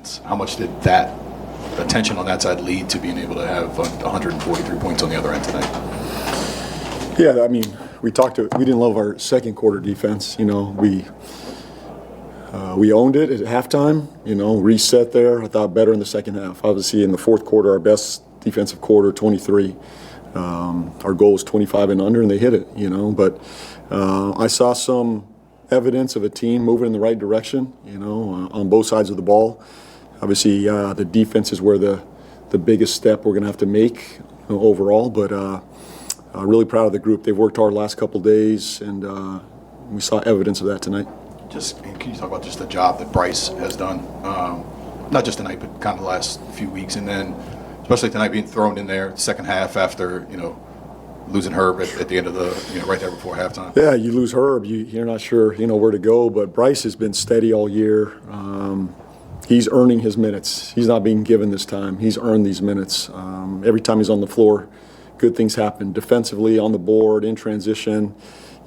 defense. How much did that attention on that side lead to being able to have 143 points on the other end tonight? Yeah, I mean, we didn't love our second quarter defense. You know, we owned it at halftime, you know, reset there. I thought better in the second half. Obviously, in the fourth quarter, our best defensive quarter, 23. Our goal was 25 and under, and they hit it, you know. But I saw some evidence of a team moving in the right direction, you know, on both sides of the ball. Obviously, the defense is where the biggest step we're going to have to make, you know, overall. But really proud of the group. They've worked hard the last couple of days, and we saw evidence of that tonight. Can you talk about just the job that Bryce has done, not just tonight, but kind of the last few weeks, and then especially tonight being thrown in there second half after, you know, losing Herb at the end of the, you know, right there before halftime. Yeah, you lose Herb, you're not sure, you know, where to go. But Bryce has been steady all year. He's earning his minutes. He's not being given this time. He's earned these minutes. Every time he's on the floor, good things happen. Defensively, on the board, in transition,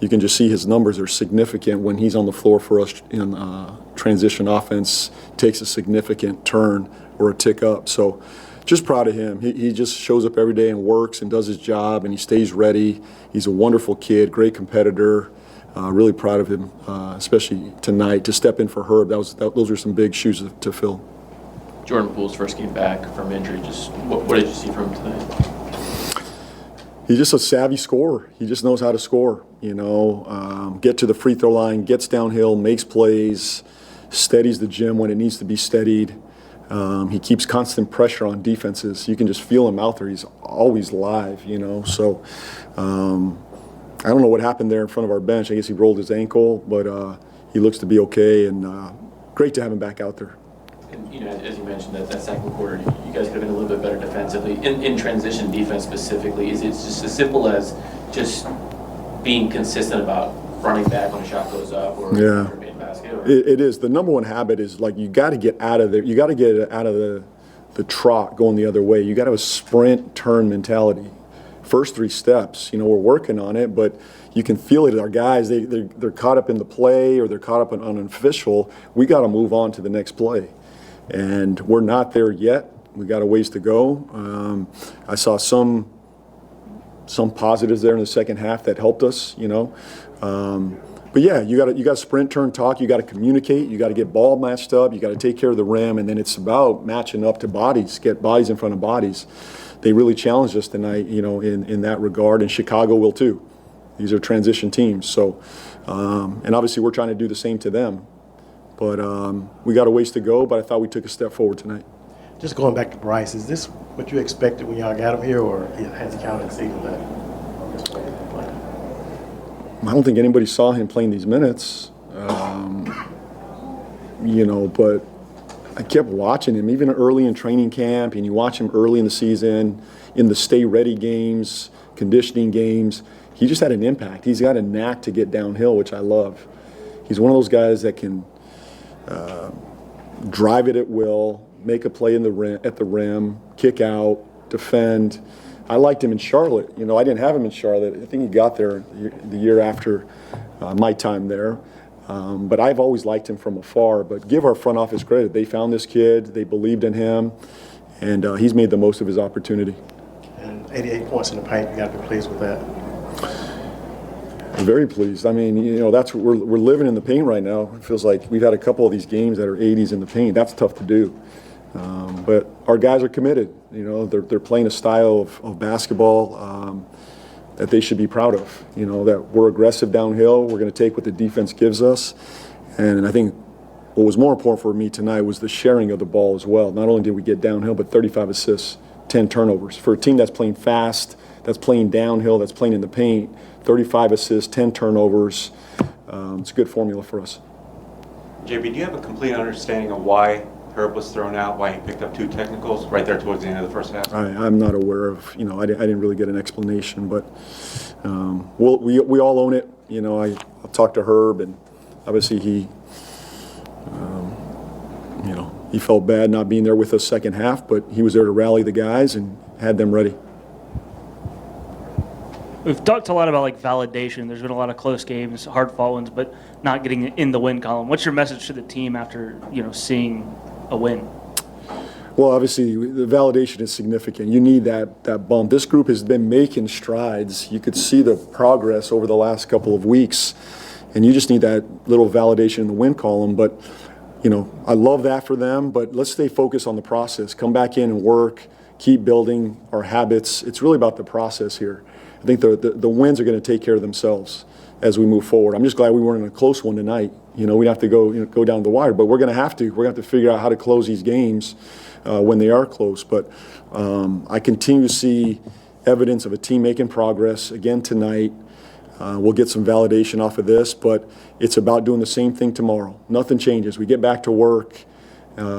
you can just see his numbers are significant when he's on the floor for us in transition offense, takes a significant turn or a tick up. So just proud of him. He just shows up every day and works and does his job, and he stays ready. He's a wonderful kid, great competitor. Really proud of him, especially tonight, to step in for Herb. Those are some big shoes to fill. Jordan Poole's first game back from injury. Just what did you see from him tonight? He's just a savvy scorer. He just knows how to score, you know, get to the free throw line, gets downhill, makes plays, steadies the gym when it needs to be steadied. He keeps constant pressure on defenses. You can just feel him out there. He's always live, you know. So I don't know what happened there in front of our bench. I guess he rolled his ankle, but he looks to be okay, and great to have him back out there. And, you know, as you mentioned, that second quarter, you guys could have been a little bit better defensively. In transition defense specifically, is it just as simple as just being consistent about running back when a shot goes up or being basket? Or? It is. The number one habit is, like, you got to get out of there. You got to get out of the trot going the other way. You got to have a sprint turn mentality. First three steps, you know, we're working on it, but you can feel it. Our guys, they're caught up in the play or they're caught up on an official. We got to move on to the next play. And we're not there yet. We got a ways to go. I saw some positives there in the second half that helped us, you know. But yeah, you got to sprint, turn, talk. You got to communicate. You got to get ball matched up. You got to take care of the rim, and then it's about matching up to bodies. Get bodies in front of bodies. They really challenged us tonight, you know, in that regard, and Chicago will too. These are transition teams, so and obviously we're trying to do the same to them. But we got a ways to go, but I thought we took a step forward tonight. Just going back to Bryce, is this what you expected when y'all got him here, or has he kind of exceeded that? I don't think anybody saw him playing these minutes, you know, but I kept watching him, even early in training camp, and you watch him early in the season, in the stay-ready games, conditioning games. He just had an impact. He's got a knack to get downhill, which I love. He's one of those guys that can drive it at will, make a play at the rim, kick out, defend. I liked him in Charlotte. You know, I didn't have him in Charlotte. I think he got there the year after my time there. But I've always liked him from afar. But give our front office credit. They found this kid. They believed in him. And he's made the most of his opportunity. And 88 points in the paint, you got to be pleased with that. I'm very pleased. I mean, you know, that's we're living in the paint right now. It feels like we've had a couple of these games that are 80s in the paint. That's tough to do. But our guys are committed. You know, they're playing a style of basketball that they should be proud of. You know, that we're aggressive downhill. We're going to take what the defense gives us. And I think what was more important for me tonight was the sharing of the ball as well. Not only did we get downhill, but 35 assists, 10 turnovers. For a team that's playing fast, that's playing downhill, that's playing in the paint, 35 assists, 10 turnovers. It's a good formula for us. JB, do you have a complete understanding of why Herb was thrown out, why he picked up 2 technicals right there towards the end of the first half? I'm not aware of, you know, I didn't really get an explanation, but we all own it. You know, I talked to Herb, and obviously he, you know, he felt bad not being there with us second half, but he was there to rally the guys and had them ready. We've talked a lot about, like, validation. There's been a lot of close games, hard-fought ones, but not getting in the win column. What's your message to the team after, you know, seeing a win? Well, obviously, the validation is significant. You need that bump. This group has been making strides. You could see the progress over the last couple of weeks, and you just need that little validation in the win column. But, I love that for them, but let's stay focused on the process. Come back in and work, keep building our habits. It's really about the process here. I think the wins are going to take care of themselves as we move forward. I'm just glad we weren't in a close one tonight. We'd have to go down the wire, but we're going to have to. We're going to have to figure out how to close these games when they are close. But I continue to see evidence of a team making progress again tonight. We'll get some validation off of this, but it's about doing the same thing tomorrow. Nothing changes. We get back to work,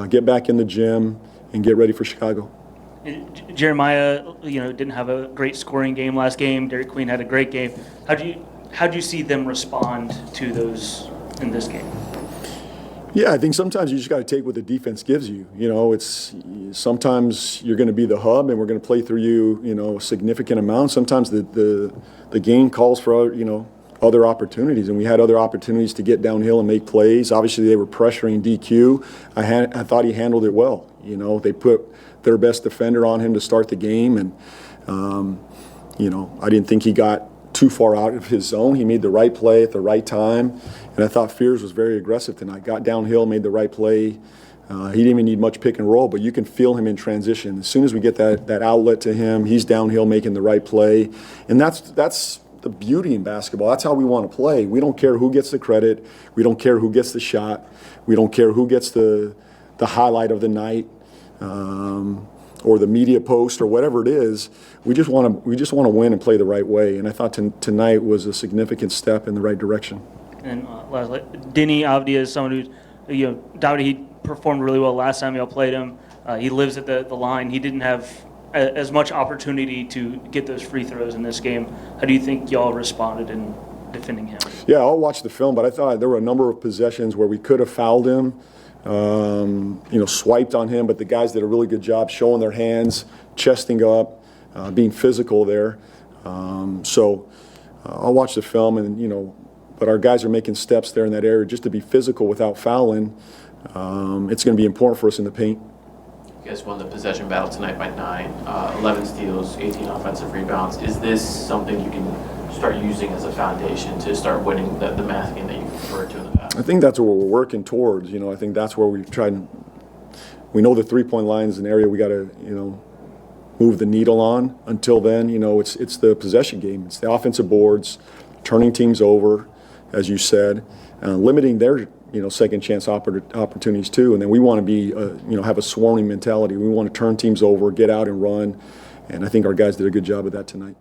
get back in the gym, and get ready for Chicago. Jeremiah, didn't have a great scoring game last game. Derek Queen had a great game. How do you see them respond to those in this game? Yeah, I think sometimes you just got to take what the defense gives you. It's sometimes you're going to be the hub, and we're going to play through you, a significant amount. Sometimes the game calls for other opportunities, and we had other opportunities to get downhill and make plays. Obviously, they were pressuring DQ. I thought he handled it well. They put their best defender on him to start the game, and I didn't think he got too far out of his zone. He made the right play at the right time, and I thought Fears was very aggressive tonight. Got downhill, made the right play. He didn't even need much pick and roll, but you can feel him in transition. As soon as we get that outlet to him, he's downhill making the right play, and that's the beauty in basketball. That's how we want to play. We don't care who gets the credit. We don't care who gets the shot. We don't care who gets the highlight of the night. Or the media post or whatever it is, we just want to win and play the right way. And I thought tonight was a significant step in the right direction. And lastly, Denny Avdia is someone who's, Dowdy, he performed really well last time y'all played him. He lives at the line. He didn't have as much opportunity to get those free throws in this game. How do you think y'all responded in defending him? Yeah, I'll watch the film, but I thought there were a number of possessions where we could have fouled him. Swiped on him, but the guys did a really good job showing their hands, chesting up, being physical there. So I'll watch the film, and but our guys are making steps there in that area just to be physical without fouling. It's going to be important for us in the paint. You guys won the possession battle tonight by 9, 11 steals, 18 offensive rebounds. Is this something you can start using as a foundation to start winning the math game that you referred to in the past? I think that's what we're working towards. I think that's where we've tried. We know the three-point line is an area we got to, move the needle on. Until then, it's the possession game. It's the offensive boards, turning teams over, as you said, limiting their, second chance opportunities too. And then we want to be, have a swarming mentality. We want to turn teams over, get out and run. And I think our guys did a good job of that tonight.